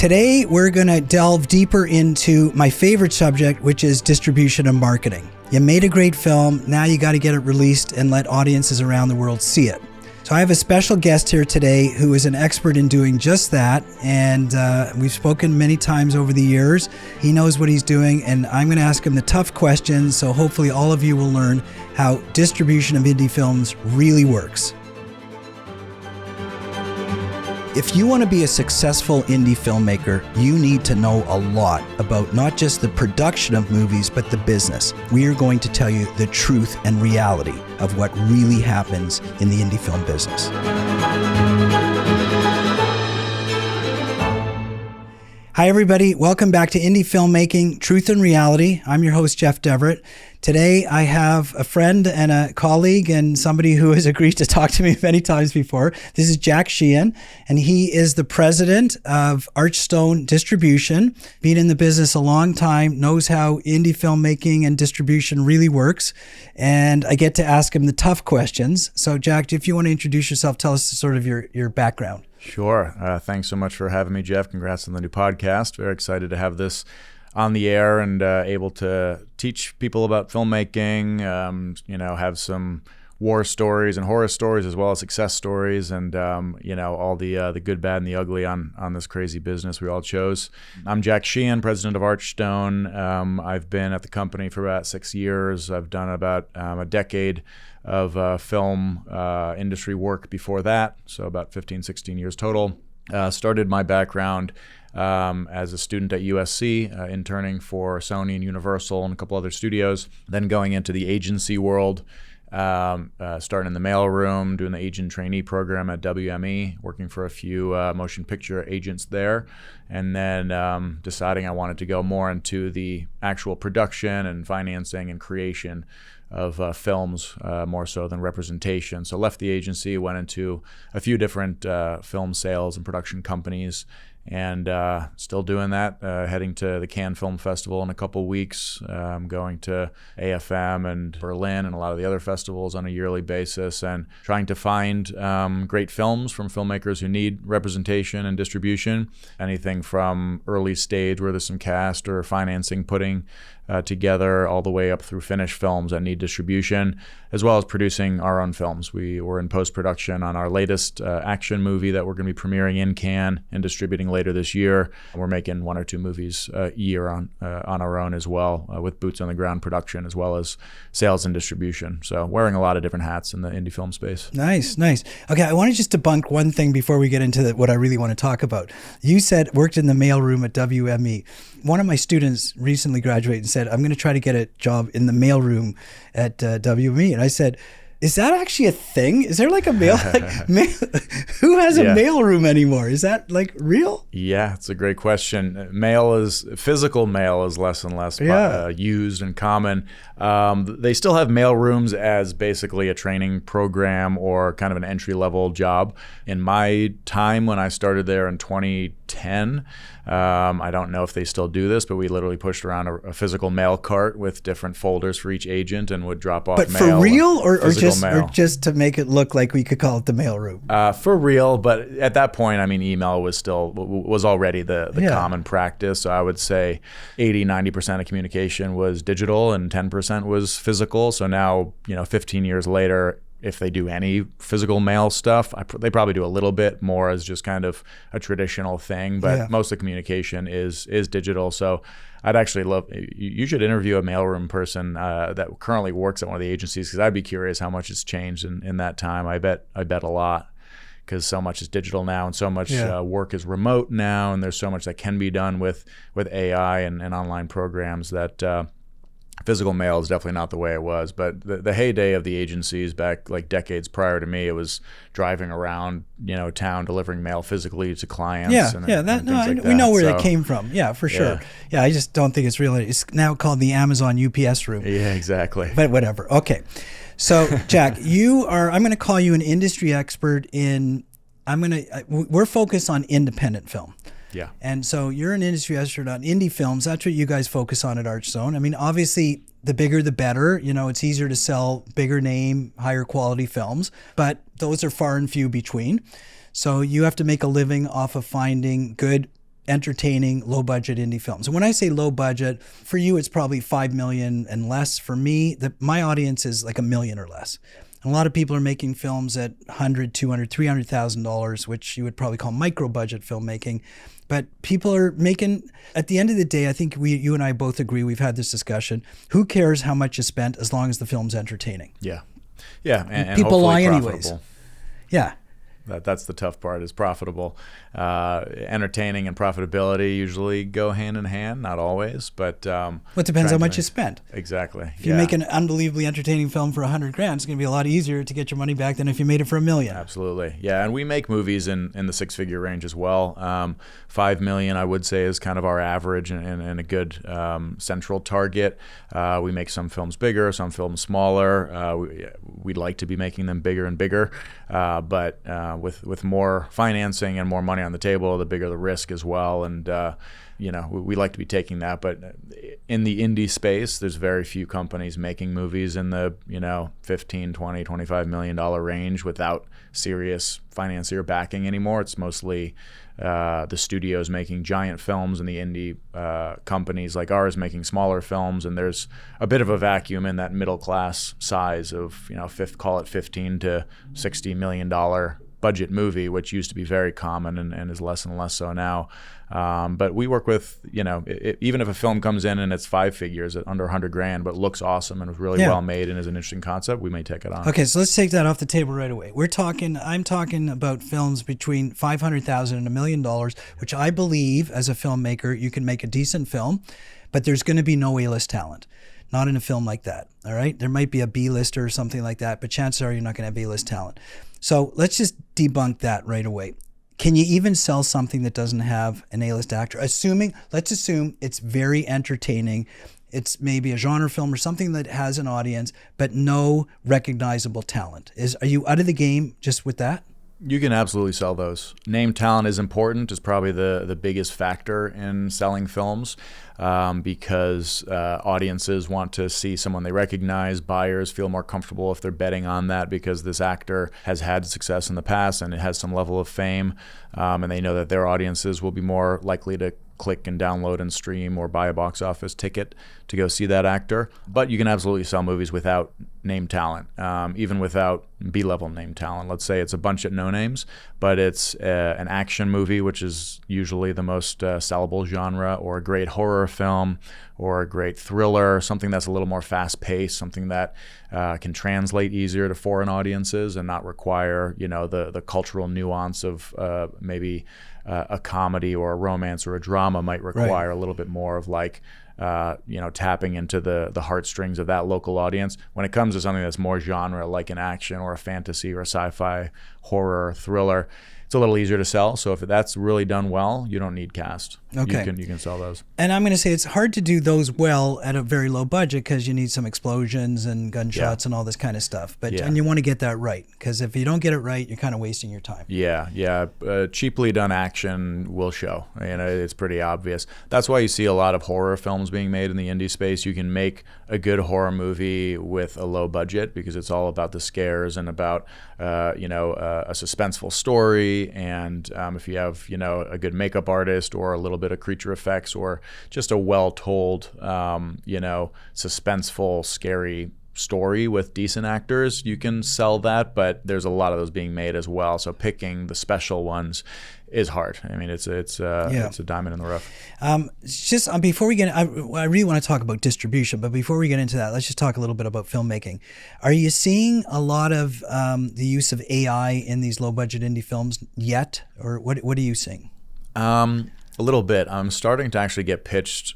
Today, we're going to delve deeper into my favorite subject, which is distribution and marketing. You made a great film, now you got to get it released and let audiences around the world see it. So I have a special guest here today who is an expert in doing just that, and we've spoken many times over the years. He knows what he's doing, and I'm going to ask him the tough questions, so hopefully all of you will learn how distribution of indie films really works. If you want to be a successful indie filmmaker, you need to know a lot about not just the production of movies, but the business. We are going to tell you the truth and reality of what really happens in the indie film business. Hi everybody, welcome back to Indie Filmmaking, Truth and Reality. I'm your host, Jeff Deverett. Today I have a friend and a colleague and somebody who has agreed to talk to me many times before. This is Jack Sheehan, and he is the president of Archstone Distribution. Been in the business a long time, knows how indie filmmaking and distribution really works, and I get to ask him the tough questions. So Jack, if you want to introduce yourself, tell us sort of your background. Sure. Thanks so much for having me, Jeff. Congrats on the new podcast. Very excited to have this on the air and able to teach people about filmmaking, have some war stories and horror stories as well as success stories and, all the good, bad, and the ugly on this crazy business we all chose. I'm Jack Sheehan, president of Archstone. I've been at the company for about 6 years. I've done about a decade of film industry work before that, so about 15, 16 years total. Started my background as a student at USC, interning for Sony and Universal and a couple other studios, then going into the agency world, starting in the mailroom, doing the agent trainee program at WME, working for a few motion picture agents there, and then deciding I wanted to go more into the actual production and financing and creation of films, more so than representation. So left the agency, went into a few different film sales and production companies, and still doing that, heading to the Cannes Film Festival in a couple weeks, going to AFM and Berlin and a lot of the other festivals on a yearly basis, and trying to find great films from filmmakers who need representation and distribution, anything from early stage where there's some cast or financing putting together all the way up through finished films that need distribution, as well as producing our own films. We were in post-production on our latest action movie that we're going to be premiering in Cannes and distributing later this year. We're making 1 or 2 movies a year on our own as well, with boots on the ground production as well as sales and distribution. So wearing a lot of different hats in the indie film space. Nice. Okay, I want to just debunk one thing before we get into what I really want to talk about. You said worked in the mailroom at WME. One of my students recently graduated and said, I'm going to try to get a job in the mailroom at WME. And I said, is that actually a thing? Is there like a mail? Who has a mailroom anymore? Is that like real? Yeah, it's a great question. Physical mail is less and less used and common. They still have mail rooms as basically a training program or kind of an entry-level job. In my time when I started there in 2010, I don't know if they still do this, but we literally pushed around a physical mail cart with different folders for each agent and would drop off mail. But for real or just to make it look like we could call it the mailroom? For real, but at that point, I mean, email was already the common practice. So I would say 80-90% of communication was digital and 10% was physical. So now, 15 years later, if they do any physical mail stuff, they probably do a little bit more as just kind of a traditional thing, but most of the communication is digital. So I'd actually love, you should interview a mailroom person that currently works at one of the agencies, because I'd be curious how much it's changed in that time. I bet a lot, because so much is digital now and so much work is remote now, and there's so much that can be done with AI and online programs that physical mail is definitely not the way it was. But the heyday of the agencies back like decades prior to me, it was driving around, town delivering mail physically to clients. We know where that came from. Yeah, for sure. Yeah, I just don't think it's real. It's now called the Amazon UPS room. Yeah, exactly. But whatever. Okay. So Jack, I'm going to call you an industry expert we're focused on independent film. Yeah. And so you're an industry expert on indie films. That's what you guys focus on at Archstone. I mean, obviously, the bigger the better. It's easier to sell bigger name, higher quality films, but those are far and few between. So you have to make a living off of finding good entertaining, low budget indie films. And when I say low budget, for you, it's probably 5 million and less. For me, my audience is like $1 million or less. And a lot of people are making films at $100,000, $200,000, $300,000, which you would probably call micro budget filmmaking. But people are making, at the end of the day, I think you and I both agree, we've had this discussion, who cares how much is spent as long as the film's entertaining? Yeah. Yeah. And people lie profitable. anyways. Yeah. That's the tough part, is profitable. Entertaining and profitability usually go hand in hand, not always, but it depends how much you spent. Exactly. If you make an unbelievably entertaining film for $100,000, it's going to be a lot easier to get your money back than if you made it for $1 million. Absolutely. Yeah, and we make movies in the six-figure range as well. 5 million, I would say, is kind of our average and a good central target. We make some films bigger, some films smaller. We'd like to be making them bigger and bigger, but with more financing and more money on the table, the bigger the risk as well. And we like to be taking that. But in the indie space, there's very few companies making movies in the 15, 20, $25 million range without serious financier backing anymore. It's mostly the studios making giant films and the indie companies like ours making smaller films. And there's a bit of a vacuum in that middle class size of call it $15 to $60 million budget movie, which used to be very common and is less and less so now. But we work with, even if a film comes in and it's 5 figures at under $100,000, but looks awesome and was really well made and is an interesting concept, we may take it on. Okay, so let's take that off the table right away. I'm talking about films between $500,000 and $1 million, which I believe as a filmmaker, you can make a decent film, but there's going to be no A-list talent. Not in a film like that, all right? There might be a B-lister or something like that, but chances are you're not going to have A-list talent. So let's just debunk that right away. Can you even sell something that doesn't have an A-list actor? Let's assume it's very entertaining. It's maybe a genre film or something that has an audience, but no recognizable talent. Are you out of the game just with that? You can absolutely sell those. Name talent is important. It's probably the biggest factor in selling films because audiences want to see someone they recognize. Buyers feel more comfortable if they're betting on that because this actor has had success in the past and it has some level of fame, and they know that their audiences will be more likely to click and download and stream or buy a box office ticket to go see that actor. But you can absolutely sell movies without name talent, even without B-level name talent. Let's say it's a bunch of no names, but it's an action movie, which is usually the most sellable genre, or a great horror film, or a great thriller, something that's a little more fast-paced, something that can translate easier to foreign audiences and not require, the cultural nuance of maybe a comedy or a romance or a drama might require a little bit more of tapping into the heartstrings of that local audience. When it comes to something that's more genre, like an action or a fantasy or a sci-fi horror or thriller, it's a little easier to sell. So if that's really done well, you don't need cast. Okay. You can sell those. And I'm going to say it's hard to do those well at a very low budget because you need some explosions and gunshots and all this kind of stuff. And you want to get that right, because if you don't get it right, you're kind of wasting your time. Yeah. Cheaply done action will show. It's pretty obvious. That's why you see a lot of horror films being made in the indie space. You can make a good horror movie with a low budget because it's all about the scares and about a suspenseful story. And if you have a good makeup artist or a little bit of creature effects or just a well-told suspenseful, scary story with decent actors, you can sell that. But there's a lot of those being made as well. So picking the special ones is hard. It's a diamond in the rough. Before we get, I really want to talk about distribution, but before we get into that, let's just talk a little bit about filmmaking. Are you seeing a lot of the use of AI in these low budget indie films yet, or what are you seeing? A little bit. I'm starting to actually get pitched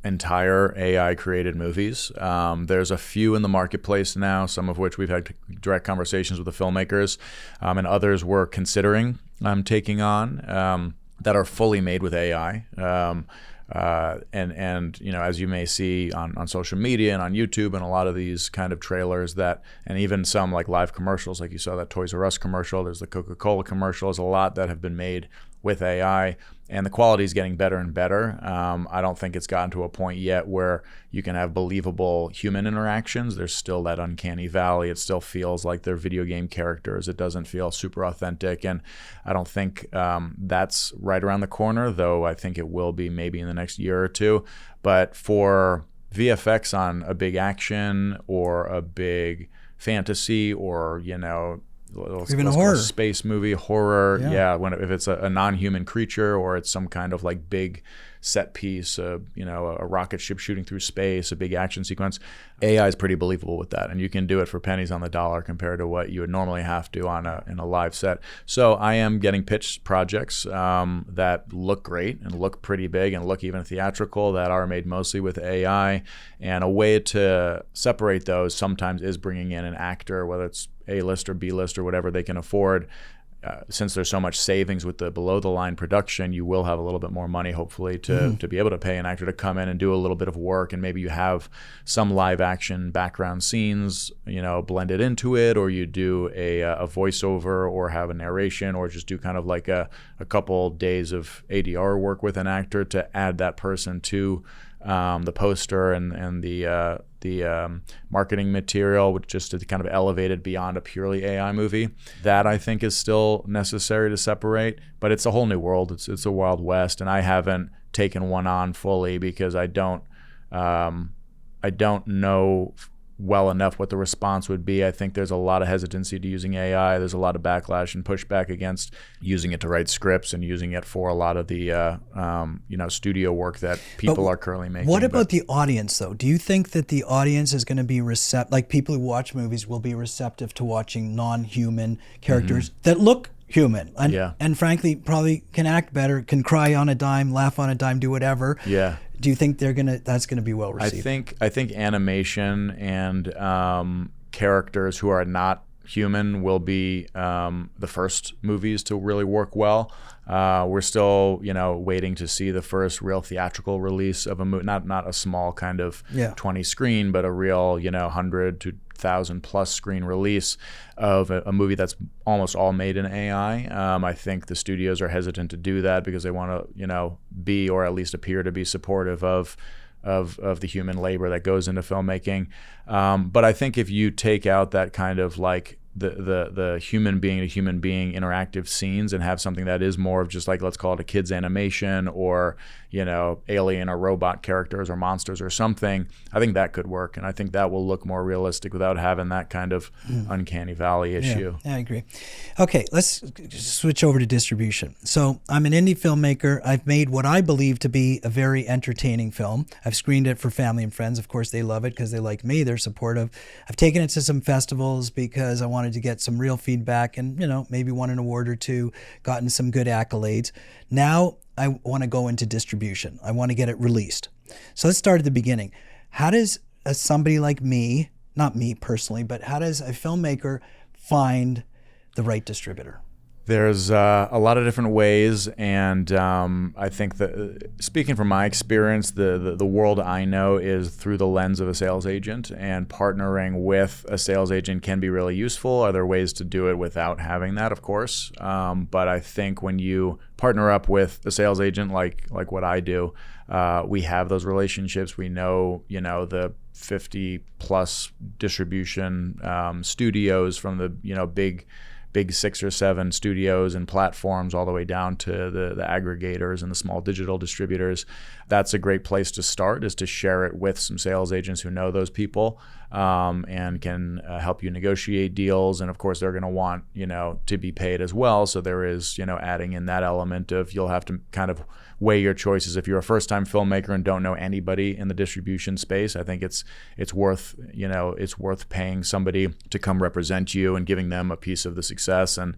entire AI created movies. There's a few in the marketplace now, some of which we've had direct conversations with the filmmakers, and others we're considering taking on that are fully made with AI. And as you may see on social media and on YouTube and a lot of these kind of trailers and even some like live commercials, like you saw that Toys R Us commercial, there's the Coca-Cola commercial, there's a lot that have been made with AI. And the quality is getting better and better. I don't think it's gotten to a point yet where you can have believable human interactions. There's still that uncanny valley. It still feels like they're video game characters. It doesn't feel super authentic. And I don't think that's right around the corner, though I think it will be maybe in the next year or two. But for VFX on a big action or a big fantasy or, even a horror space movie, horror, if it's a non-human creature or it's some kind of like big set piece, a rocket ship shooting through space, a big action sequence, AI is pretty believable with that, and you can do it for pennies on the dollar compared to what you would normally have to in a live set. So I am getting pitched projects that look great and look pretty big and look even theatrical that are made mostly with AI, and a way to separate those sometimes is bringing in an actor, whether it's A-list or B-list or whatever they can afford. Since there's so much savings with the below the line production, you will have a little bit more money, hopefully, to be able to pay an actor to come in and do a little bit of work. And maybe you have some live action background scenes, blended into it, or you do a voiceover or have a narration, or just do kind of like a couple days of ADR work with an actor to add that person to the poster and the marketing material, which just to kind of elevate it beyond a purely AI movie. That I think is still necessary to separate, but it's a whole new world. It's a wild west, and I haven't taken one on fully because I don't know well enough what the response would be. I think there's a lot of hesitancy to using AI. There's a lot of backlash and pushback against using it to write scripts and using it for a lot of the studio work that people are currently making. What about the audience, though? Do you think that the audience is going to be like people who watch movies will be receptive to watching non-human characters that look human and frankly probably can act better, can cry on a dime, laugh on a dime, do whatever? Yeah. Do you think that's gonna be well received? I think animation and characters who are not human will be the first movies to really work well. We're still, waiting to see the first real theatrical release of a movie, not a small kind of 20 screen, but a real, 100 to 1,000 plus screen release of a movie that's almost all made in AI. I think the studios are hesitant to do that because they want to, be or at least appear to be supportive of the human labor that goes into filmmaking. But I think if you take out that kind of like the human being to human being interactive scenes and have something that is more of just like, let's call it a kid's animation or, alien or robot characters or monsters or something, I think that could work. And I think that will look more realistic without having that kind of uncanny valley issue. Yeah, I agree. Okay, let's switch over to distribution. So I'm an indie filmmaker. I've made what I believe to be a very entertaining film. I've screened it for family and friends. Of course, they love it because they like me. They're supportive. I've taken it to some festivals because I wanted to get some real feedback and, maybe won an award or two, gotten some good accolades. Now I want to go into distribution. I want to get it released. So let's start at the beginning. How does somebody like me, not me personally, but how does a filmmaker find the right distributor? There's a lot of different ways, and I think that speaking from my experience, the world I know is through the lens of a sales agent, and partnering with a sales agent can be really useful. Are there ways to do it without having that? Of course, but I think when you partner up with a sales agent like what I do, we have those relationships. We know the 50 plus distribution studios from the big 6 or 7 studios and platforms all the way down to the aggregators and the small digital distributors. That's a great place to start, is to share it with some sales agents who know those people and can help you negotiate deals. And of course, they're going to want, to be paid as well. So there is, adding in that element of you'll have to kind of weigh your choices. If you're a first-time filmmaker and don't know anybody in the distribution space, I think it's worth paying somebody to come represent you and giving them a piece of the success. And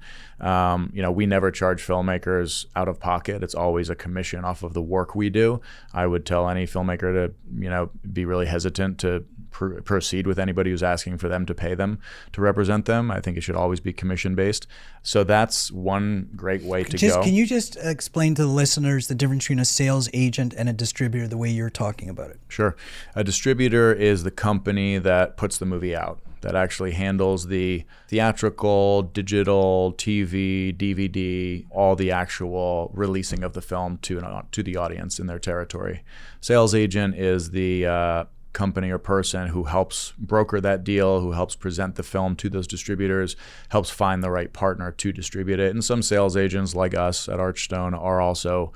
we never charge filmmakers out of pocket. It's always a commission off of the work we do. I would tell any filmmaker to be really hesitant to proceed with anybody who's asking for them to pay them to represent them. I think it should always be commission based. So that's one great way to go. Can you just explain to the listeners the difference between a sales agent and a distributor the way you're talking about it? Sure. A distributor is the company that puts the movie out, that actually handles the theatrical, digital, TV, DVD, all the actual releasing of the film to the audience in their territory. Sales agent is the company or person who helps broker that deal, who helps present the film to those distributors, helps find the right partner to distribute it. And some sales agents like us at Archstone are also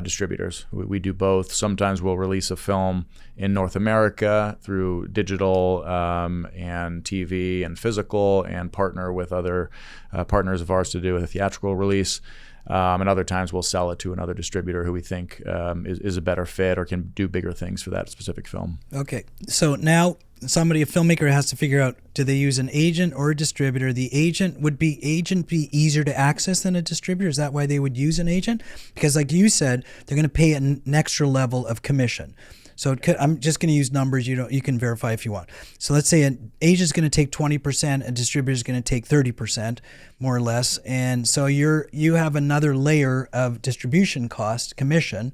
distributors. We do both. Sometimes we'll release a film in North America through digital and TV and physical, and partner with other partners of ours to do a theatrical release. And other times we'll sell it to another distributor who we think is a better fit or can do bigger things for that specific film. Okay. So now a filmmaker has to figure out, do they use an agent or a distributor? Would agent be easier to access than a distributor? Is that why they would use an agent? Because like you said, they're going to pay an extra level of commission. So I'm just going to use numbers. You can verify if you want. So let's say an agent's going to take 20%, a distributor's going to take 30%, more or less. And so you have another layer of distribution cost, commission,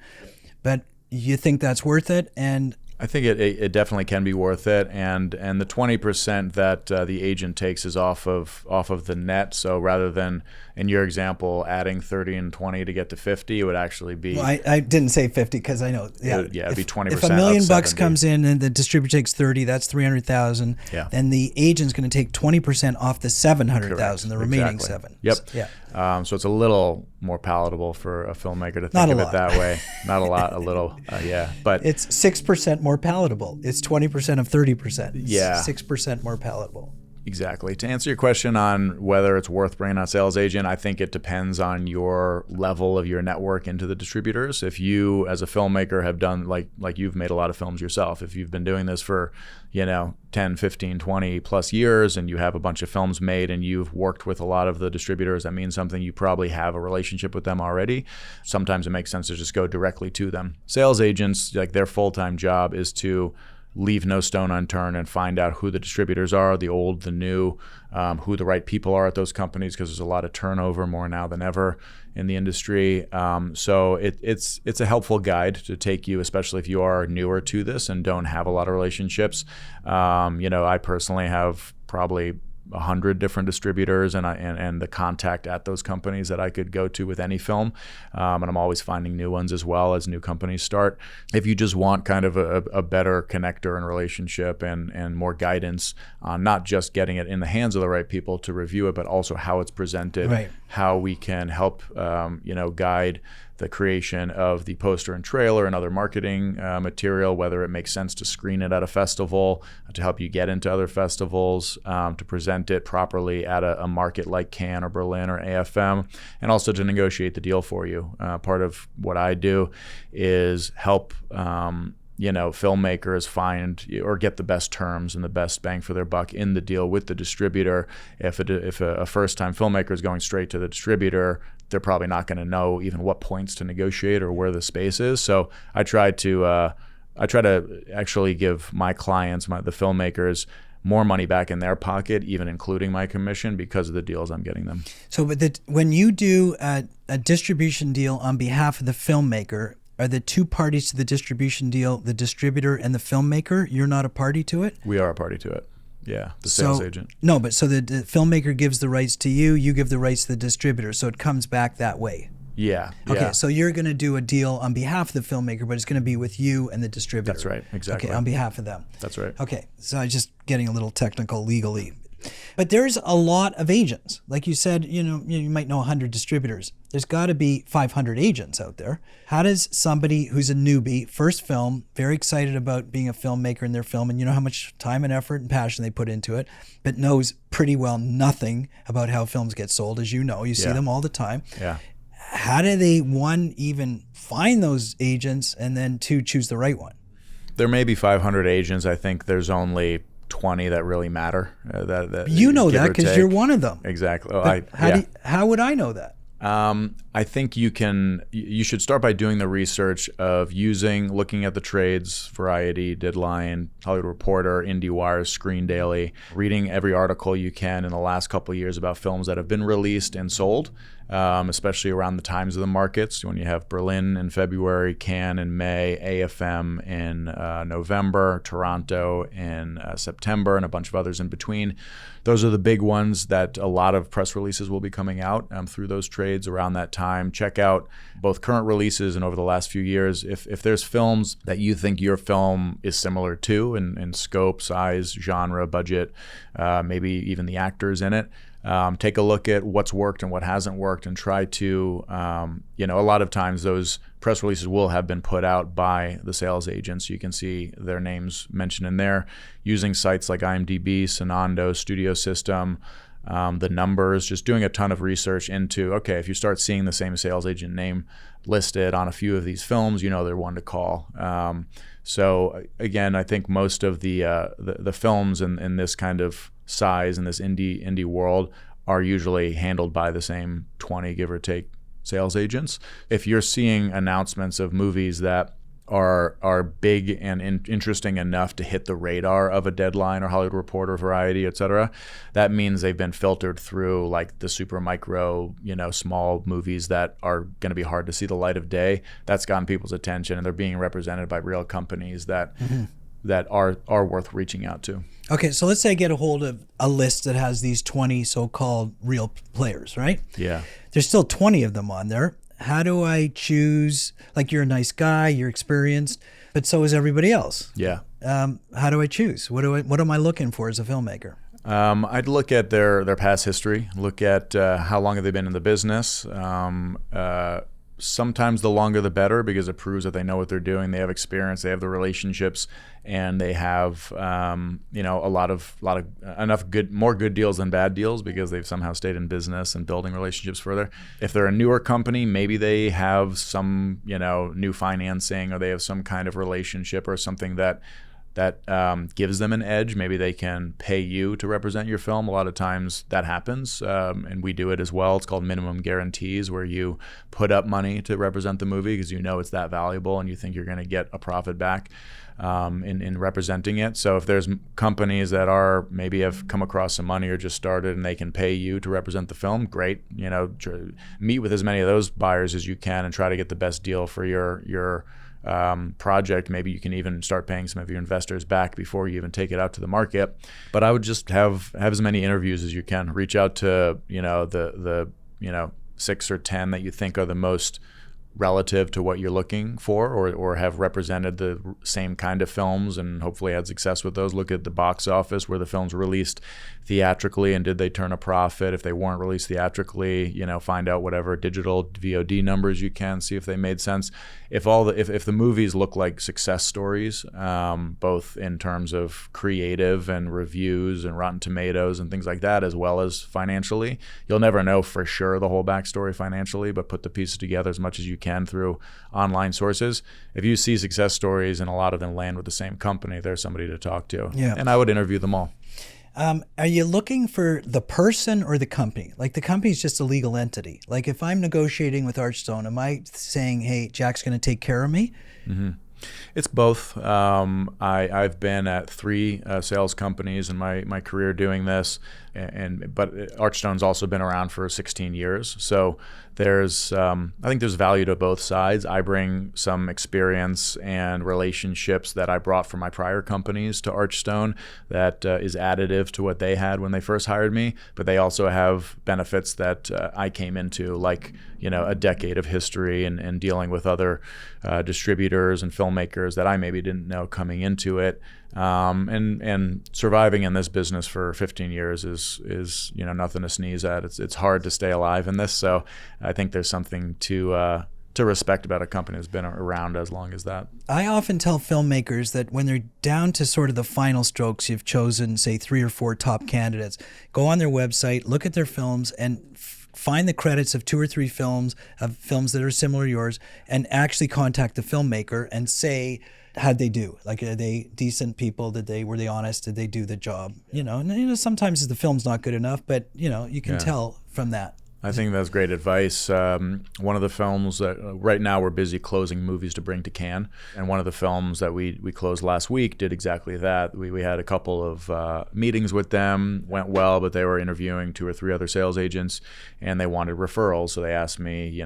but you think that's worth it? And I think it definitely can be worth it, and the 20% that the agent takes is off of the net. So rather than, in your example, adding 30 and 20 to get to 50, it would actually be. Well, I didn't say 50 because I know. Yeah, it'd be 20%. If $1 million comes in and the distributor takes 30, that's 300,000. Yeah. Then the agent's going to take 20% off the 700,000, the remaining seven. Yep. Yeah. So it's a little more palatable for a filmmaker to think of it that way. Not a lot, a little, yeah. But it's 6% more palatable. It's 20% of 30%. Yeah. 6% more palatable. Exactly. To answer your question on whether it's worth bringing on a sales agent, I think it depends on your level of your network into the distributors. If you, as a filmmaker, have done, like you've made a lot of films yourself, if you've been doing this for, 10, 15, 20 plus years, and you have a bunch of films made and you've worked with a lot of the distributors, that means something. You probably have a relationship with them already. Sometimes it makes sense to just go directly to them. Sales agents, like, their full-time job is to leave no stone unturned and find out who the distributors are, the old, the new, who the right people are at those companies, because there's a lot of turnover, more now than ever in the industry. So it's a helpful guide to take you, especially if you are newer to this and don't have a lot of relationships. I personally have probably 100 different distributors and the contact at those companies that I could go to with any film. And I'm always finding new ones as well as new companies start. If you just want kind of a better connector and relationship and more guidance on not just getting it in the hands of the right people to review it, but also how it's presented, right, how we can help, guide the creation of the poster and trailer and other marketing material, whether it makes sense to screen it at a festival, to help you get into other festivals, to present it properly at a market like Cannes or Berlin or AFM, and also to negotiate the deal for you. Part of what I do is help filmmakers find or get the best terms and the best bang for their buck in the deal with the distributor. If a first-time filmmaker is going straight to the distributor, they're probably not going to know even what points to negotiate or where the space is. So I try to actually give my clients, the filmmakers, more money back in their pocket, even including my commission, because of the deals I'm getting them. So, when you do a distribution deal on behalf of the filmmaker, are the two parties to the distribution deal the distributor and the filmmaker? You're not a party to it? We are a party to it. Yeah, the sales agent. No, but so the filmmaker gives the rights to you, you give the rights to the distributor, so it comes back that way. Yeah. Okay, so you're going to do a deal on behalf of the filmmaker, but it's going to be with you and the distributor. That's right, exactly. Okay, on behalf of them. That's right. Okay, so I'm just getting a little technical legally. But there's a lot of agents. Like you said, you might know 100 distributors. There's got to be 500 agents out there. How does somebody who's a newbie, first film, very excited about being a filmmaker in their film, and you know how much time and effort and passion they put into it, but knows pretty well nothing about how films get sold, as you know, you see them all the time. Yeah. How do they, one, even find those agents, and then two, choose the right one? There may be 500 agents. I think there's only 20 that really matter. That you know that because you're one of them. Exactly. How would I know that? I think you should start by doing the research of looking at the trades, Variety, Deadline, Hollywood Reporter, IndieWire, Screen Daily, reading every article you can in the last couple of years about films that have been released and sold, especially around the times of the markets, when you have Berlin in February, Cannes in May, AFM in November, Toronto in September, and a bunch of others in between. Those are the big ones that a lot of press releases will be coming out through those trades around that time. Check out both current releases and over the last few years. If there's films that you think your film is similar to in scope, size, genre, budget, maybe even the actors in it, take a look at what's worked and what hasn't worked, and try to, a lot of times those press releases will have been put out by the sales agents. You can see their names mentioned in there, using sites like IMDb, Sonando, Studio System, the numbers, just doing a ton of research into, okay, if you start seeing the same sales agent name listed on a few of these films, they're one to call. So again, I think most of the films in this kind of size in this indie world are usually handled by the same 20, give or take, sales agents. If you're seeing announcements of movies that are big and interesting enough to hit the radar of a Deadline or Hollywood Reporter, Variety, etc., that means they've been filtered through like the super micro, small movies that are going to be hard to see the light of day. That's gotten people's attention, and they're being represented by real companies that that are worth reaching out to. Okay, so let's say I get a hold of a list that has these 20 so-called real players, right? Yeah. There's still 20 of them on there. How do I choose? Like, you're a nice guy, you're experienced, but so is everybody else. Yeah. How do I choose? What am I looking for as a filmmaker? I'd look at their past history, look at how long have they been in the business. Sometimes the longer the better, because it proves that they know what they're doing, they have experience, they have the relationships, and they have a lot of enough more good deals than bad deals, because they've somehow stayed in business and building relationships further. If they're a newer company, maybe they have some new financing, or they have some kind of relationship or something that gives them an edge. Maybe they can pay you to represent your film. A lot of times that happens, and we do it as well. It's called minimum guarantees, where you put up money to represent the movie because it's that valuable and you think you're going to get a profit back in representing it. So if there's companies that maybe have come across some money or just started and they can pay you to represent the film, great. Meet with as many of those buyers as you can and try to get the best deal for your project. Maybe you can even start paying some of your investors back before you even take it out to the market. But I would just have as many interviews as you can. Reach out to the 6 or 10 that you think are the most relative to what you're looking for, or have represented the same kind of films and hopefully had success with those. Look at the box office, where the films were released theatrically, and did they turn a profit? If they weren't released theatrically, find out whatever digital VOD numbers you can, see if they made sense. If the movies look like success stories, both in terms of creative and reviews and Rotten Tomatoes and things like that, as well as financially, you'll never know for sure the whole backstory financially, but put the pieces together as much as you can through online sources. If you see success stories and a lot of them land with the same company, there's somebody to talk to. Yeah. And I would interview them all. Are you looking for the person or the company? Like, the company's just a legal entity. Like, if I'm negotiating with Archstone, am I saying, hey, Jack's going to take care of me? Mm-hmm. It's both. I've been at 3 sales companies in my career doing this, but Archstone's also been around for 16 years. So I think there's value to both sides. I bring some experience and relationships that I brought from my prior companies to Archstone that is additive to what they had when they first hired me, but they also have benefits that I came into, like a decade of history and dealing with other distributors and filmmakers that I maybe didn't know coming into it. And surviving in this business for 15 years is nothing to sneeze at. It's hard to stay alive in this. So I think there's something to respect about a company that's been around as long as that. I often tell filmmakers that when they're down to sort of the final strokes, you've chosen, say, 3 or 4 top candidates, go on their website, look at their films, and find the credits of 2 or 3 films that are similar to yours, and actually contact the filmmaker and say, how'd they do? Like, are they decent people? Were they honest? Did they do the job? And sometimes the film's not good enough, but you can tell from that. I think that's great advice. One of the films that right now we're busy closing movies to bring to Cannes, and one of the films that we closed last week did exactly that. We had a couple of meetings with them, went well, but they were interviewing 2 or 3 other sales agents, and they wanted referrals. So they asked me,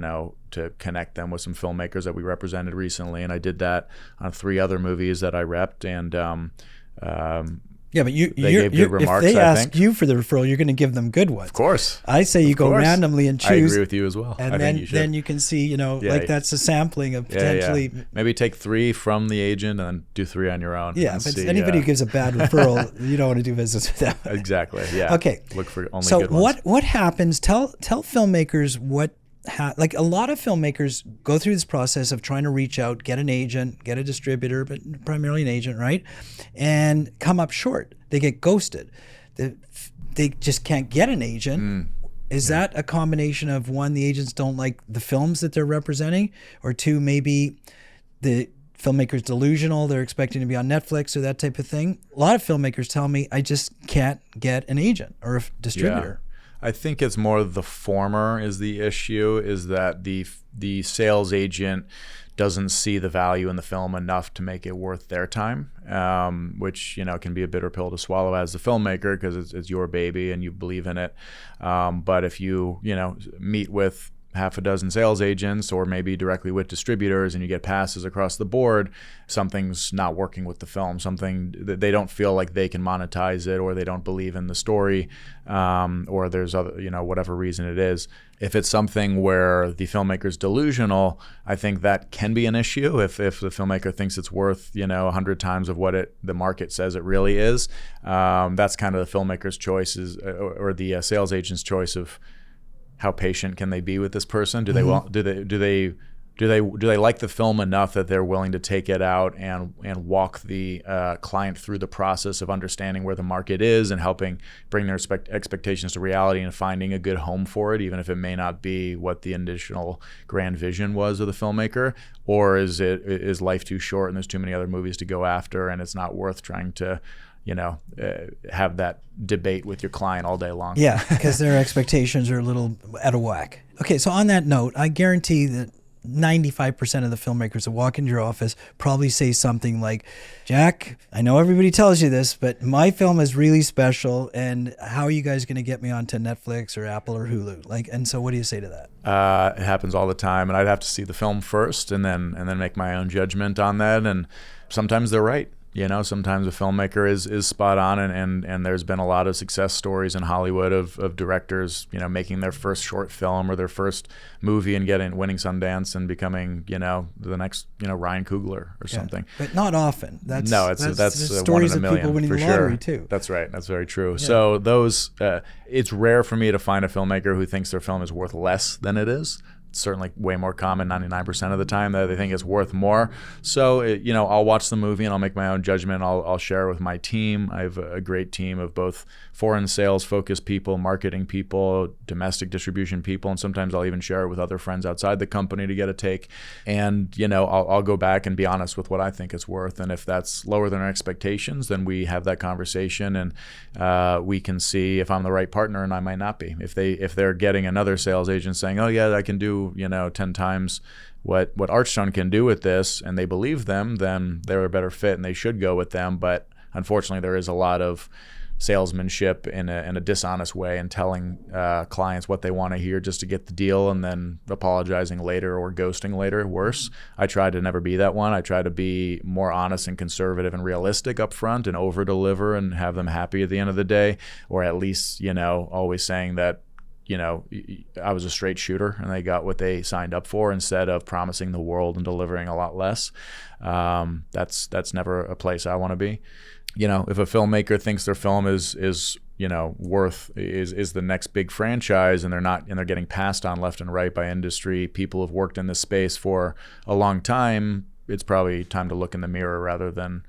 to connect them with some filmmakers that we represented recently, and I did that on 3 other movies that I repped, and yeah, but they gave good remarks, if they I ask think. you for the referral, you're going to give them good ones. Of course. I say you go randomly and choose. I agree with you as well. And I think you should. then you can see, that's a sampling of potentially. Yeah. Maybe take 3 from the agent and do 3 on your own. Yeah, but anybody who gives a bad referral, you don't want to do business with them. Exactly. Yeah. Okay. Look for only so good ones. what happens? Tell filmmakers what. Like a lot of filmmakers go through this process of trying to reach out, get an agent, get a distributor, but primarily an agent, right? And come up short. They get ghosted. They just can't get an agent. Is that a combination of, 1, the agents don't like the films that they're representing, or 2, maybe the filmmaker's delusional, they're expecting to be on Netflix or that type of thing? A lot of filmmakers tell me, I just can't get an agent or a distributor. Yeah. I think it's more the former is the issue, is that the sales agent doesn't see the value in the film enough to make it worth their time, which can be a bitter pill to swallow as the filmmaker, because it's your baby and you believe in it. But if you meet with half a dozen sales agents, or maybe directly with distributors, and you get passes across the board, something's not working with the film. Something that they don't feel like they can monetize it, or they don't believe in the story, or there's other, whatever reason it is. If it's something where the filmmaker's delusional, I think that can be an issue. If the filmmaker thinks it's worth 100 times of what the market says it really is, that's kind of the filmmaker's choice, or the sales agent's choice of how patient can they be with this person? Do they like the film enough that they're willing to take it out and walk the client through the process of understanding where the market is and helping bring their expectations to reality and finding a good home for it, even if it may not be what the initial grand vision was of the filmmaker? Or is life too short and there's too many other movies to go after, and it's not worth trying to have that debate with your client all day long? Yeah, because their expectations are a little out of whack. Okay, so on that note, I guarantee that 95% of the filmmakers that walk into your office probably say something like, Jack, I know everybody tells you this, but my film is really special, and how are you guys going to get me onto Netflix or Apple or Hulu? And so what do you say to that? It happens all the time, and I'd have to see the film first and then make my own judgment on that. And sometimes they're right. Sometimes a filmmaker is spot on, and there's been a lot of success stories in Hollywood of directors, making their first short film or their first movie and winning Sundance and becoming, the next, Ryan Coogler or something. But not often. That's stories of people winning for the lottery sure. too. That's right. That's very true. Yeah. So those, it's rare for me to find a filmmaker who thinks their film is worth less than it is. Certainly way more common 99% of the time that they think it's worth more. So, I'll watch the movie and I'll make my own judgment. I'll share it with my team. I have a great team of both foreign sales focused people, marketing people, domestic distribution people, and sometimes I'll even share it with other friends outside the company to get a take. And, I'll go back and be honest with what I think it's worth. And if that's lower than our expectations, then we have that conversation, and we can see if I'm the right partner, and I might not be. If they're getting another sales agent saying, oh yeah, I can do 10 times what Archstone can do with this, and they believe them, then they're a better fit and they should go with them. But unfortunately, there is a lot of salesmanship in a dishonest way, and telling clients what they want to hear just to get the deal, and then apologizing later or ghosting later. Worse, I try to never be that one. I try to be more honest and conservative and realistic up front, and over deliver and have them happy at the end of the day, or at least always saying that I was a straight shooter and they got what they signed up for, instead of promising the world and delivering a lot less. That's never a place I want to be. If a filmmaker thinks their film is worth the next big franchise, and they're getting passed on left and right by industry people who've worked in this space for a long time, it's probably time to look in the mirror rather than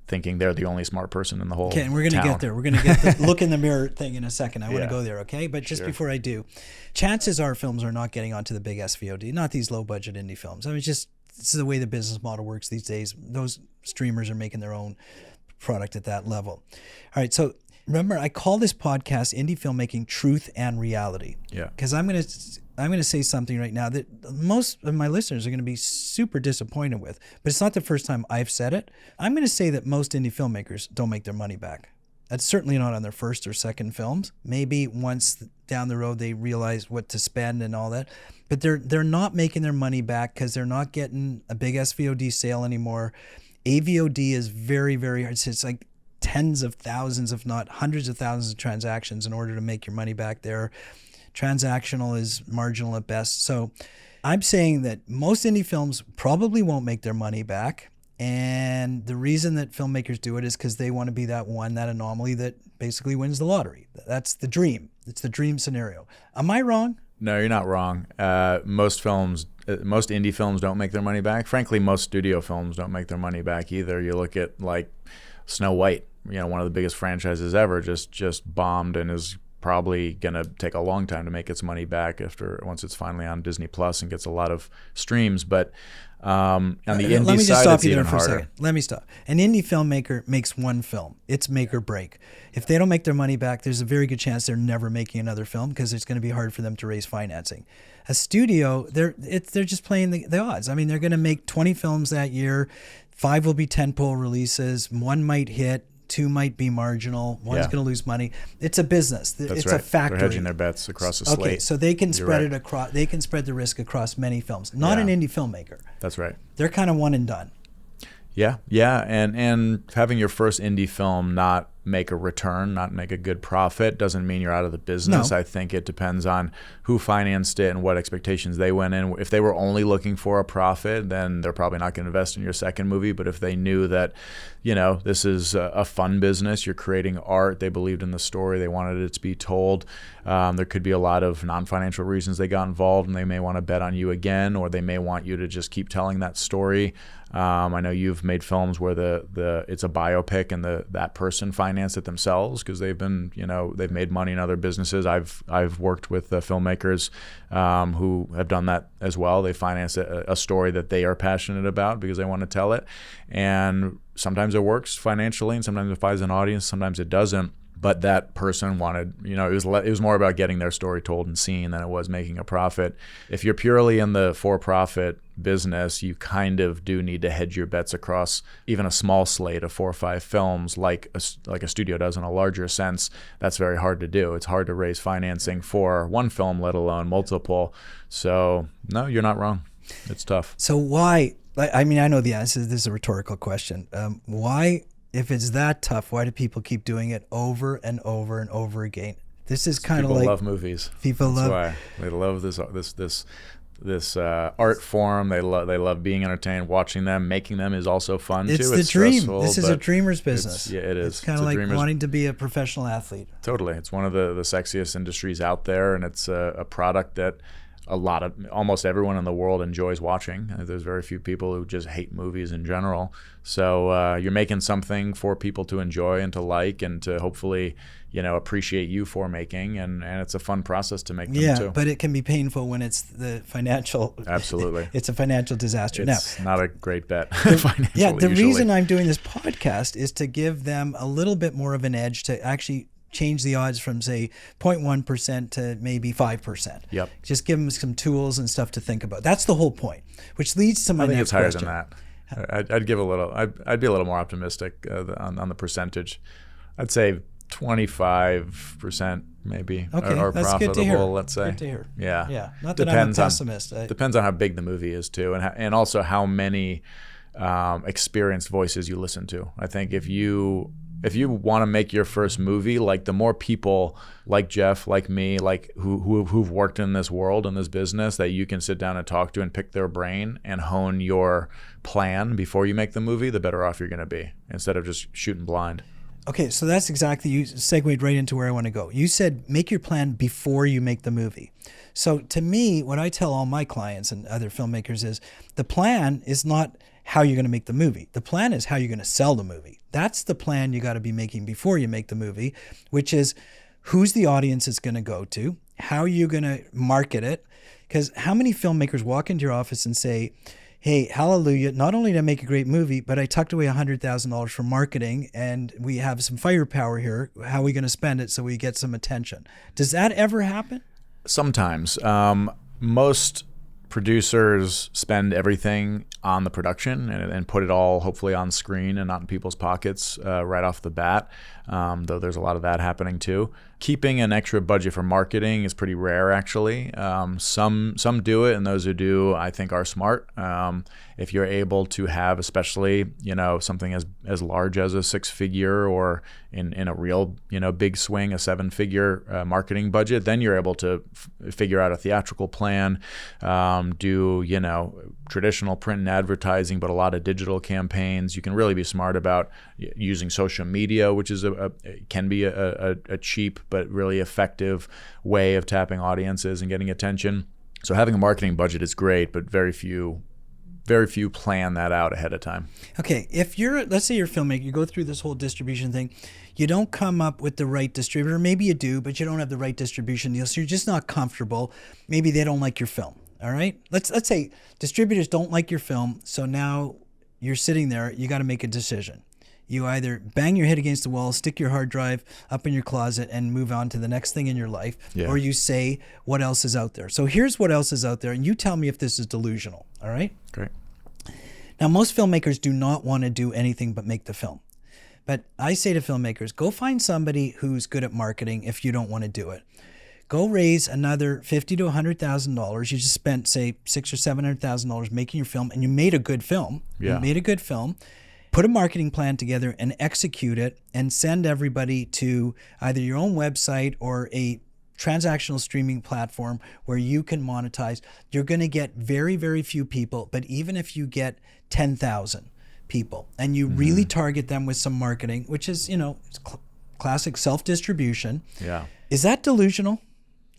thinking they're the only smart person in the whole town. Okay, and we're going to get there. We're going to get the look in the mirror thing in a second. I want to go there, okay? But just before I do, chances are films are not getting onto the big SVOD, not these low-budget indie films. I mean, this is the way the business model works these days. Those streamers are making their own product at that level. All right, so Remember, I call this podcast Indie Filmmaking Truth and Reality. Yeah. Because I'm going to say something right now that most of my listeners are going to be super disappointed with, but it's not the first time I've said it. I'm going to say that most indie filmmakers don't make their money back. That's certainly not on their first or second films. Maybe once down the road they realize what to spend and all that, but they're not making their money back because they're not getting a big SVOD sale anymore. AVOD is very, very hard. It's like tens of thousands, if not hundreds of thousands of transactions in order to make your money back there. Transactional is marginal at best. So I'm saying that most indie films probably won't make their money back. And the reason that filmmakers do it is because they want to be that anomaly that basically wins the lottery. That's the dream. It's the dream scenario. Am I wrong? No, you're not wrong. Most indie films don't make their money back. Frankly, most studio films don't make their money back either. You look at like Snow White, one of the biggest franchises ever, just bombed and is probably going to take a long time to make its money back once it's finally on Disney Plus and gets a lot of streams. But on the indie side, it's even harder. Let me stop. An indie filmmaker makes one film. It's make or break. If they don't make their money back, there's a very good chance they're never making another film because it's going to be hard for them to raise financing. A studio, they're just playing the odds. I mean, they're going to make 20 films that year. 5 will be tentpole releases. 1 might hit. 2 might be marginal. One's going to lose money. It's a business. It's a factory. They're hedging their bets across the slate. Okay, so they can spread it across. They can spread the risk across many films. Not an indie filmmaker. That's right. They're kind of one and done. Yeah, and having your first indie film not make a return, not make a good profit, doesn't mean you're out of the business. No. I think it depends on who financed it and what expectations they went in. If they were only looking for a profit, then they're probably not going to invest in your second movie. But if they knew that, this is a fun business, you're creating art, they believed in the story, they wanted it to be told, there could be a lot of non-financial reasons they got involved, and they may want to bet on you again, or they may want you to just keep telling that story. I know you've made films where it's a biopic and that person financed it themselves because they've been, they've made money in other businesses. I've worked with filmmakers who have done that as well. They finance a story that they are passionate about because they want to tell it. And sometimes it works financially and sometimes it finds an audience, sometimes it doesn't. But that person wanted, it was more about getting their story told and seen than it was making a profit. If you're purely in the for-profit business, you kind of do need to hedge your bets across even a small slate of 4 or 5 films like a studio does in a larger sense. That's very hard to do. It's hard to raise financing for one film, let alone multiple. So no, you're not wrong. It's tough. So why, I know the answer. This is a rhetorical question. Why, if it's that tough, why do people keep doing it over and over and over again? This is kind of like people love movies. That's why they love this art form. They love being entertained. Watching them, making them is also fun too. It's the dream. This is a dreamer's businest. It is. It's kind of like wanting to be a professional athlete. Totally. It's one of the sexiest industries out there, and it's a product that almost everyone in the world enjoys watching. There's very few people who just hate movies in general. So you're making something for people to enjoy and to like and to hopefully, appreciate you for making. And it's a fun process to make them too. Yeah, but it can be painful when it's the financial. Absolutely. It's a financial disaster. It's not a great bet financially. Yeah, the reason I'm doing this podcast is to give them a little bit more of an edge to actually change the odds from, say, 0.1% to maybe 5%. Yep. Just give them some tools and stuff to think about. That's the whole point, which leads to my next question. I think it's higher than that. I'd give I'd be a little more optimistic on the percentage. I'd say 25% maybe are that's profitable, good to hear. let's say. Good to hear. Yeah. Yeah. Not that I'm a pessimist. Depends on how big the movie is too, and also how many experienced voices you listen to. I think if you want to make your first movie, like the more people like Jeff, like me, like who've worked in this world, in this business, that you can sit down and talk to and pick their brain and hone your plan before you make the movie, the better off you're going to be, instead of just shooting blind. Okay, so that's exactly, you segued right into where I want to go. You said make your plan before you make the movie. So to me, what I tell all my clients and other filmmakers is the plan is not how you're going to make the movie. The plan is how you're going to sell the movie. That's the plan you got to be making before you make the movie, which is who's the audience it's going to go to, how you're going to market it. Because how many filmmakers walk into your office and say, hey, hallelujah, not only did I make a great movie, but I tucked away $100,000 for marketing and we have some firepower here. How are we going to spend it so we get some attention? Does that ever happen? Sometimes. Most producers spend everything on the production and put it all hopefully on screen and not in people's pockets right off the bat, though there's a lot of that happening too. Keeping an extra budget for marketing is pretty rare, actually. Some do it, and those who do, I think, are smart. If you're able to have, especially, something as large as a 6-figure or in a real, big swing, a 7-figure marketing budget, then you're able to figure out a theatrical plan, do, traditional print and advertising, but a lot of digital campaigns. You can really be smart about using social media, which is can be a cheap but really effective way of tapping audiences and getting attention. So having a marketing budget is great, but very few plan that out ahead of time. Okay, let's say you're a filmmaker, you go through this whole distribution thing, you don't come up with the right distributor, maybe you do, but you don't have the right distribution deal, so you're just not comfortable. Maybe they don't like your film, all right? Let's say distributors don't like your film, so now you're sitting there, you got to make a decision. You either bang your head against the wall, stick your hard drive up in your closet and move on to the next thing in your life, or you say, what else is out there? So here's what else is out there, and you tell me if this is delusional, all right? Great. Now, most filmmakers do not want to do anything but make the film. But I say to filmmakers, go find somebody who's good at marketing if you don't want to do it. Go raise another $50,000 to $100,000. You just spent, say, $600,000 or $700,000 making your film, and you made a good film. Yeah. You made a good film. Put a marketing plan together and execute it and send everybody to either your own website or a transactional streaming platform where you can monetize. You're going to get very, very few people, but even if you get 10,000 people and you really target them with some marketing, which is, classic self-distribution. Yeah. Is that delusional?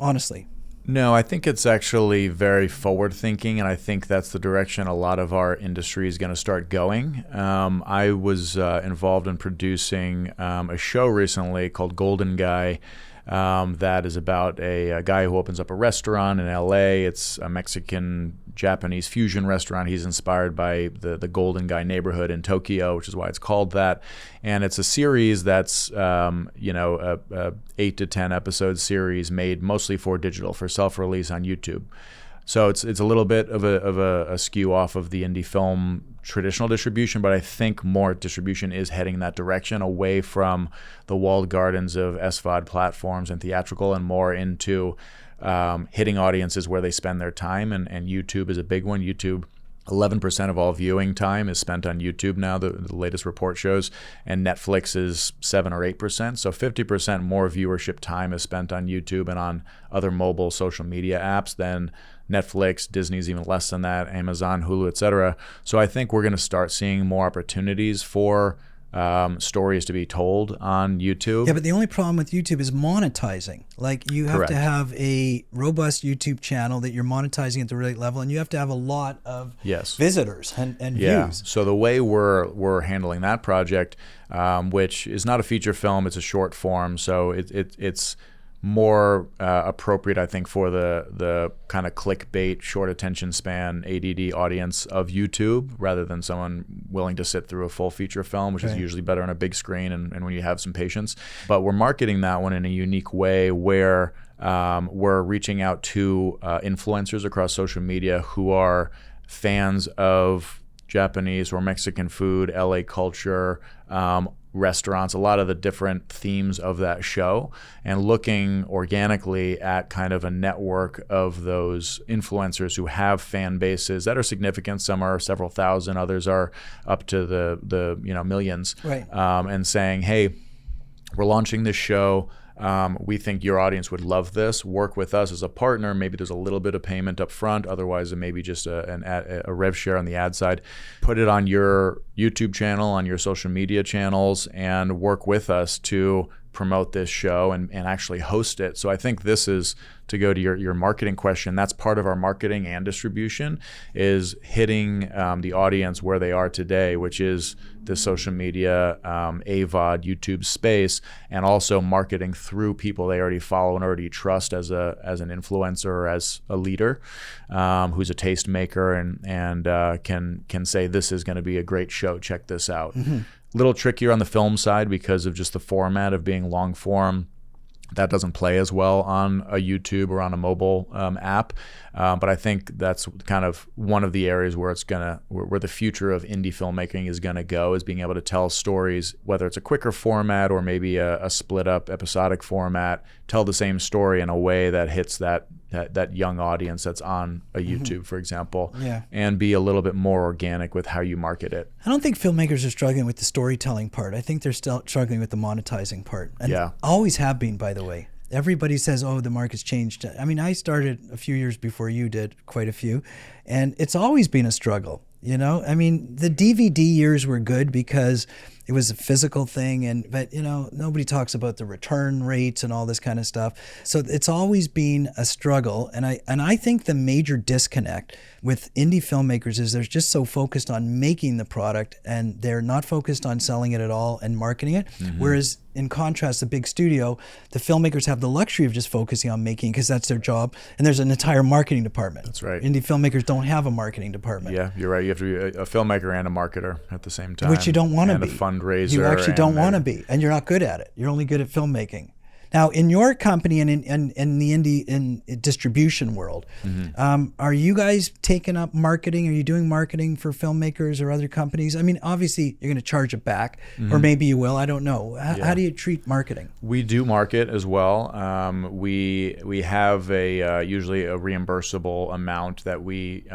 Honestly. No, I think it's actually very forward thinking, and I think that's the direction a lot of our industry is going to start going. I was involved in producing a show recently called Golden Guy that is about a guy who opens up a restaurant in LA. It's a Mexican-Japanese fusion restaurant. He's inspired by the Golden Guy neighborhood in Tokyo, which is why it's called that. And it's a series that's a 8 to 10 episode series made mostly for digital, for self-release on YouTube. So it's a little bit of a skew off of the indie film traditional distribution, but I think more distribution is heading in that direction, away from the walled gardens of SVOD platforms and theatrical, and more into hitting audiences where they spend their time. And YouTube is a big one. YouTube, 11% of all viewing time is spent on YouTube now, the latest report shows, and Netflix is 7 or 8%. So 50% more viewership time is spent on YouTube and on other mobile social media apps than Netflix. Disney's even less than that, Amazon, Hulu, etc. So I think we're going to start seeing more opportunities for stories to be told on YouTube. Yeah, but the only problem with YouTube is monetizing. Like, you have to have a robust YouTube channel that you're monetizing at the right level, and you have to have a lot of visitors and views. So the way we're handling that project, which is not a feature film, it's a short form, so it's more appropriate, I think, for the kind of clickbait, short attention span, ADD audience of YouTube, rather than someone willing to sit through a full feature film, which is usually better on a big screen and when you have some patience. But we're marketing that one in a unique way where we're reaching out to influencers across social media who are fans of Japanese or Mexican food, LA culture, restaurants, a lot of the different themes of that show, and looking organically at kind of a network of those influencers who have fan bases that are significant. Some are several thousand, others are up to the millions. Right. And saying, hey, we're launching this show. We think your audience would love this. Work with us as a partner. Maybe there's a little bit of payment up front. Otherwise, it may be just a rev share on the ad side. Put it on your YouTube channel, on your social media channels, and work with us to promote this show and actually host it. So I think this is to go to your marketing question, that's part of our marketing and distribution, is hitting the audience where they are today, which is the social media, AVOD, YouTube space, and also marketing through people they already follow and already trust as an influencer or as a leader who's a tastemaker and can say, this is going to be a great show, check this out. Little trickier on the film side because of just the format of being long form. That doesn't play as well on a YouTube or on a mobile app, but I think that's kind of one of the areas where where the future of indie filmmaking is gonna go, is being able to tell stories, whether it's a quicker format or maybe a split up episodic format, tell the same story in a way that hits that young audience that's on a YouTube, for example, and be a little bit more organic with how you market it. I don't think filmmakers are struggling with the storytelling part. I think they're still struggling with the monetizing part. And always have been, by the way. Everybody says, oh, the market's changed. I mean, I started a few years before you did, quite a few, and it's always been a struggle. You know, I mean, the DVD years were good because it was a physical thing, but you know, nobody talks about the return rates and all this kind of stuff. So it's always been a struggle, and I think the major disconnect with indie filmmakers is they're just so focused on making the product and they're not focused on selling it at all and marketing it. Whereas in contrast, the big studio, the filmmakers have the luxury of just focusing on making because that's their job, and there's an entire marketing department. That's right. Indie filmmakers don't have a marketing department. Yeah, you're right. You have to be a filmmaker and a marketer at the same time. Which you don't want to be. And a fundraiser. You actually don't want to be, and you're not good at it. You're only good at filmmaking. Now, in your company and in the indie distribution world, are you guys taking up marketing? Are you doing marketing for filmmakers or other companies? I mean, obviously, you're going to charge it back, or maybe you will. I don't know. How do you treat marketing? We do market as well. We have usually a reimbursable amount that we.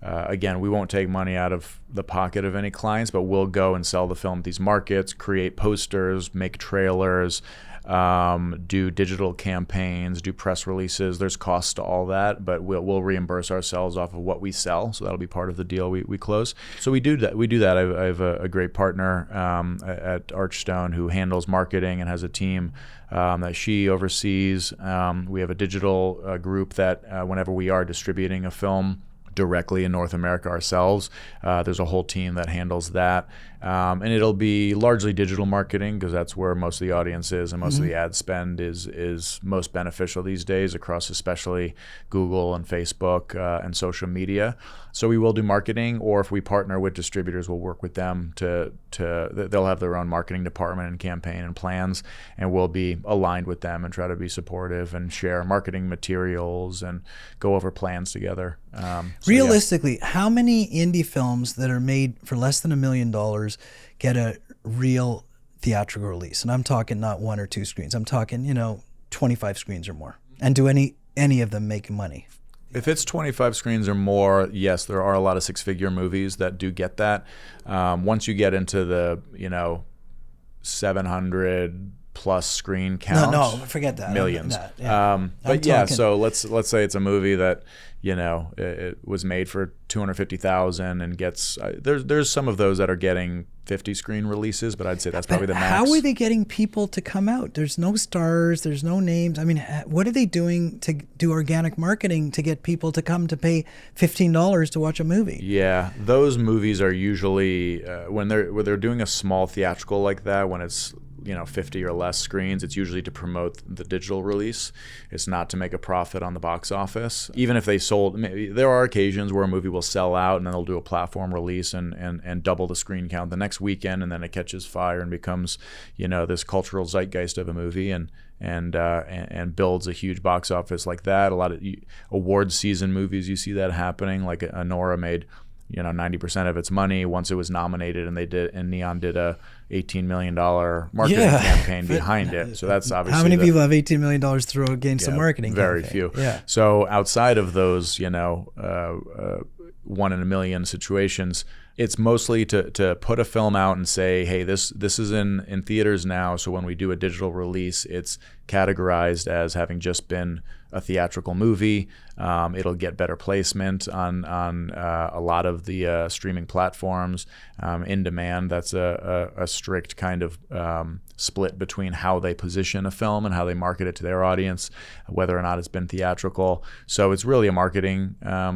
Again, we won't take money out of the pocket of any clients, but we'll go and sell the film at these markets, create posters, make trailers, do digital campaigns, do press releases. There's costs to all that, but we'll reimburse ourselves off of what we sell. So that'll be part of the deal we close. So we do that. I have a great partner at Archstone who handles marketing and has a team that she oversees. We have a digital group that whenever we are distributing a film directly in North America ourselves, there's a whole team that handles that, and it'll be largely digital marketing because that's where most of the audience is and most of the ad spend is most beneficial these days across especially Google and Facebook and social media. So we will do marketing, or if we partner with distributors, we'll work with them they'll have their own marketing department and campaign and plans, and we'll be aligned with them and try to be supportive and share marketing materials and go over plans together. Realistically, how many indie films that are made for less than $1 million get a real theatrical release? And I'm talking not 1 or 2 screens. I'm talking, 25 screens or more. And do any of them make money? If it's 25 screens or more, yes, there are a lot of 6-figure movies that do get that. Once you get into the, 700 plus screen count. No, forget that. Millions. But so let's say it's a movie that, it was made for $250,000 and gets there's some of those that are getting 50 screen releases, but I'd say that's probably the max. How are they getting people to come out? There's no stars, there's no names. I mean, what are they doing to do organic marketing to get people to come to pay $15 to watch a movie? Yeah, those movies are usually when they're doing a small theatrical like that, when it's 50 or less screens, it's usually to promote the digital release. It's not to make a profit on the box office. Even if they sold, there are occasions where a movie will sell out and then they'll do a platform release and double the screen count the next weekend, and then it catches fire and becomes, this cultural zeitgeist of a movie and builds a huge box office like that. A lot of award season movies, you see that happening. Like Anora made 90% of its money once it was nominated, and Neon did a $18 million marketing campaign behind it. So that's obviously how many people have $18 million to throw against a marketing very campaign? Few. Yeah. So outside of those, 1 in a million situations, it's mostly to put a film out and say, hey, this is in theaters now. So when we do a digital release, it's categorized as having just been a theatrical movie. It'll get better placement on a lot of the streaming platforms. In demand, that's a strict kind of split between how they position a film and how they market it to their audience, whether or not it's been theatrical. So it's really a marketing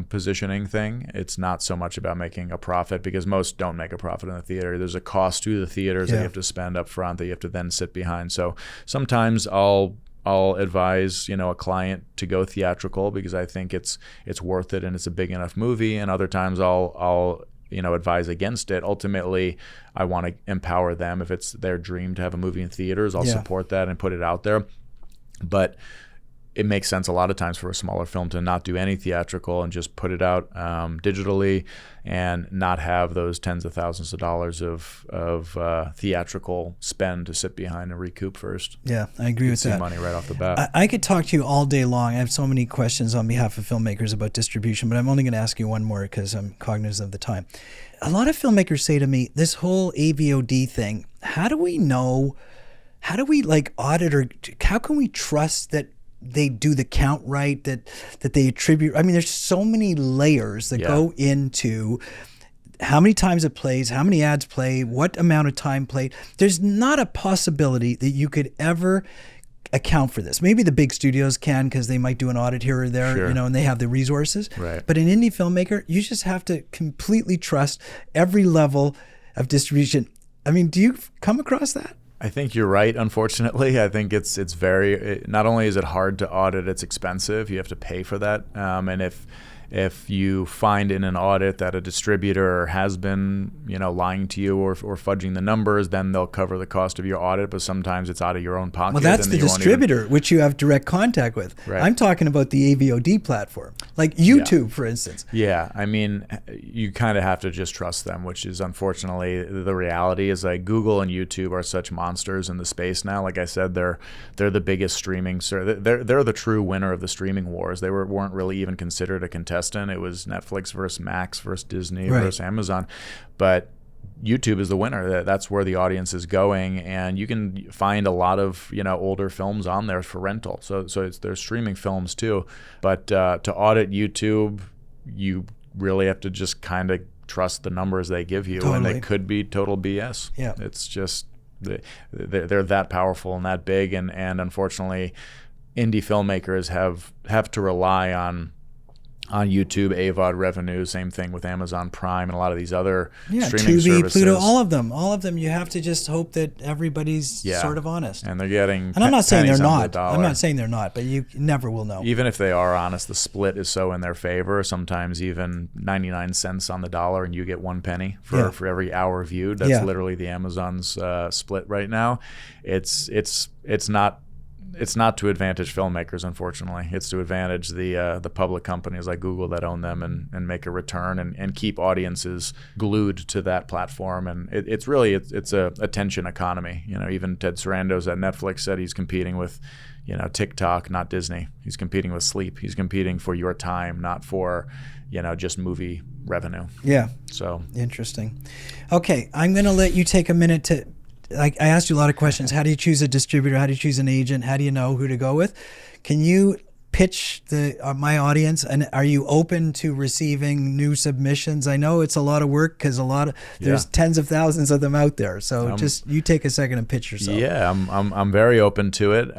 positioning thing. It's not so much about making a profit, because most don't make a profit in the theater. There's a cost to the theaters that you have to spend up front that you have to then sit behind. So sometimes I'll advise, a client to go theatrical because I think it's worth it and it's a big enough movie. And other times I'll advise against it. Ultimately, I want to empower them. If it's their dream to have a movie in theaters, I'll support that and put it out there. But it makes sense a lot of times for a smaller film to not do any theatrical and just put it out digitally and not have those tens of thousands of dollars of theatrical spend to sit behind and recoup first. Yeah, I agree with that. Money right off the bat. I could talk to you all day long. I have so many questions on behalf of filmmakers about distribution, but I'm only going to ask you one more because I'm cognizant of the time. A lot of filmmakers say to me, this whole AVOD thing, how do we know, how do we audit, or how can we trust that they do the count right, that they attribute? I mean, there's so many layers that go into how many times it plays, how many ads play, what amount of time played. There's not a possibility that you could ever account for this. Maybe the big studios can because they might do an audit here or there, and they have the resources. Right. But an indie filmmaker, you just have to completely trust every level of distribution. I mean, do you come across that? I think you're right, unfortunately. I think it's very, not only is it hard to audit, it's expensive. You have to pay for that. And if you find in an audit that a distributor has been, lying to you or fudging the numbers, then they'll cover the cost of your audit, but sometimes it's out of your own pocket. Well, that's the distributor, which you have direct contact with. Right. I'm talking about the AVOD platform, like YouTube, for instance. Yeah, I mean, you kind of have to just trust them, which is unfortunately the reality. Is like Google and YouTube are such monsters in the space now. Like I said, they're the biggest streaming. They're the true winner of the streaming wars. They weren't really even considered a contestant. It was Netflix versus Max versus Disney versus Amazon, but YouTube is the winner. That's where the audience is going, and you can find a lot of older films on there for rental. So there's streaming films too, but to audit YouTube, you really have to just kind of trust the numbers they give you, and they could be total BS. Yeah, it's just they're that powerful and that big, and unfortunately, indie filmmakers have to rely on YouTube AVOD revenue. Same thing with Amazon Prime and a lot of these other streaming services. Pluto, all of them. You have to just hope that everybody's sort of honest. And they're getting. And I'm not saying they're not. I'm not saying they're not, but you never will know. Even if they are honest, the split is so in their favor. Sometimes even 99 cents on the dollar, and you get 1 penny for every hour viewed. That's literally the Amazon's split right now. It's not. It's not to advantage filmmakers, unfortunately. It's to advantage the public companies like Google that own them and make a return and keep audiences glued to that platform. And it's a attention economy. Even Ted Sarandos at Netflix said he's competing with TikTok, not Disney. He's competing with sleep. He's competing for your time, not for just movie revenue. Yeah. So interesting. Okay, I'm going to let you take a minute to. I asked you a lot of questions. How do you choose a distributor? How do you choose an agent? How do you know who to go with? Can you pitch my audience, and are you open to receiving new submissions? I know it's a lot of work because there's tens of thousands of them out there. So just you take a second and pitch yourself. Yeah, I'm very open to it.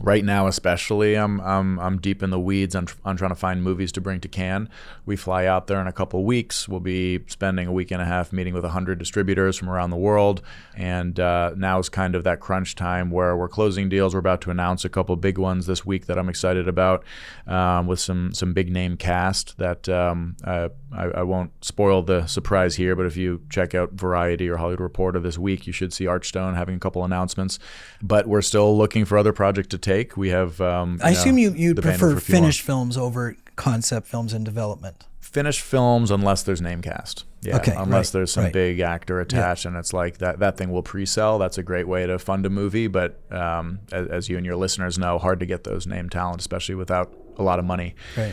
Right now, especially, I'm deep in the weeds. I'm trying to find movies to bring to Cannes. We fly out there in a couple of weeks. We'll be spending a week and a half meeting with 100 distributors from around the world. And now is kind of that crunch time where we're closing deals. We're about to announce a couple of big ones this week that I'm excited about, with some big name cast that I won't spoil the surprise here. But if you check out Variety or Hollywood Reporter this week, you should see Archstone having a couple announcements. But we're still looking for other projects to take. We have. I assume you prefer finished films over concept films in development. Finished films, unless there's name cast. Yeah. Okay, unless there's some big actor attached, and it's like that thing will pre-sell. That's a great way to fund a movie. But as you and your listeners know, hard to get those name talent, especially without a lot of money. Right.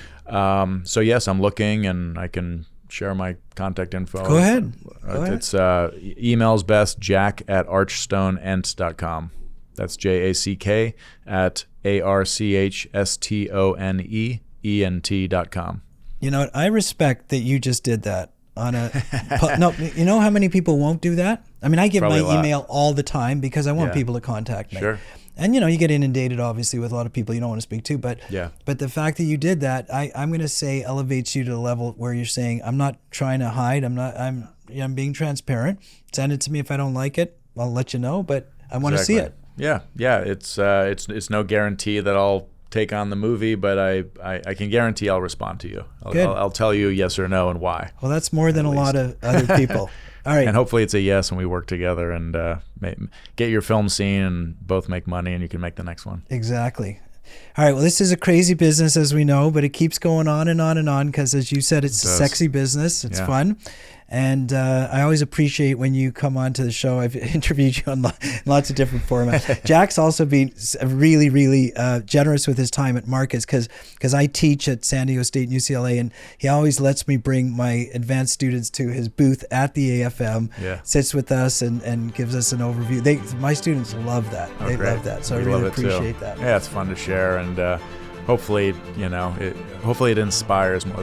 So yes, I'm looking, and I can share my contact info. Go ahead. It's email's best, jack@archstoneent.com. That's JACK at ARCHSTONEENT.com. You know what? I respect that you just did that on a. No, you know how many people won't do that? I mean, I give Probably my email all the time because I want people to contact me. Sure. And you get inundated obviously with a lot of people you don't want to speak to, but Yeah. But the fact that you did that, I'm going to say elevates you to the level where you're saying, I'm not trying to hide. I'm being transparent. Send it to me if I don't like it. I'll let you know, but I want to see it. Yeah. It's no guarantee that I'll take on the movie, but I can guarantee I'll respond to you. I'll tell you yes or no and why. Well, that's more than a lot of other people. All right. And hopefully it's a yes and we work together and get your film seen and both make money and you can make the next one. Exactly. All right. Well, this is a crazy business, as we know, but it keeps going on and on and on because, as you said, it's a sexy business. It's fun. And I always appreciate when you come on to the show. I've interviewed you on lots of different formats. Jack's also been really, really generous with his time at Marcus because I teach at San Diego State and UCLA, and he always lets me bring my advanced students to his booth at the AFM, sits with us and gives us an overview. My students love that. They love that. So I really appreciate that. Yeah, it's fun to share, and hopefully, hopefully it inspires more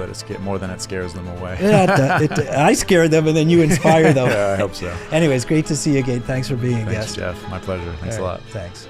than it scares them away. I scare them, and then you inspire them. Yeah, I hope so. Anyways, great to see you again. Thanks for being a guest. Thanks, Jeff. My pleasure. Thanks a lot. Thanks.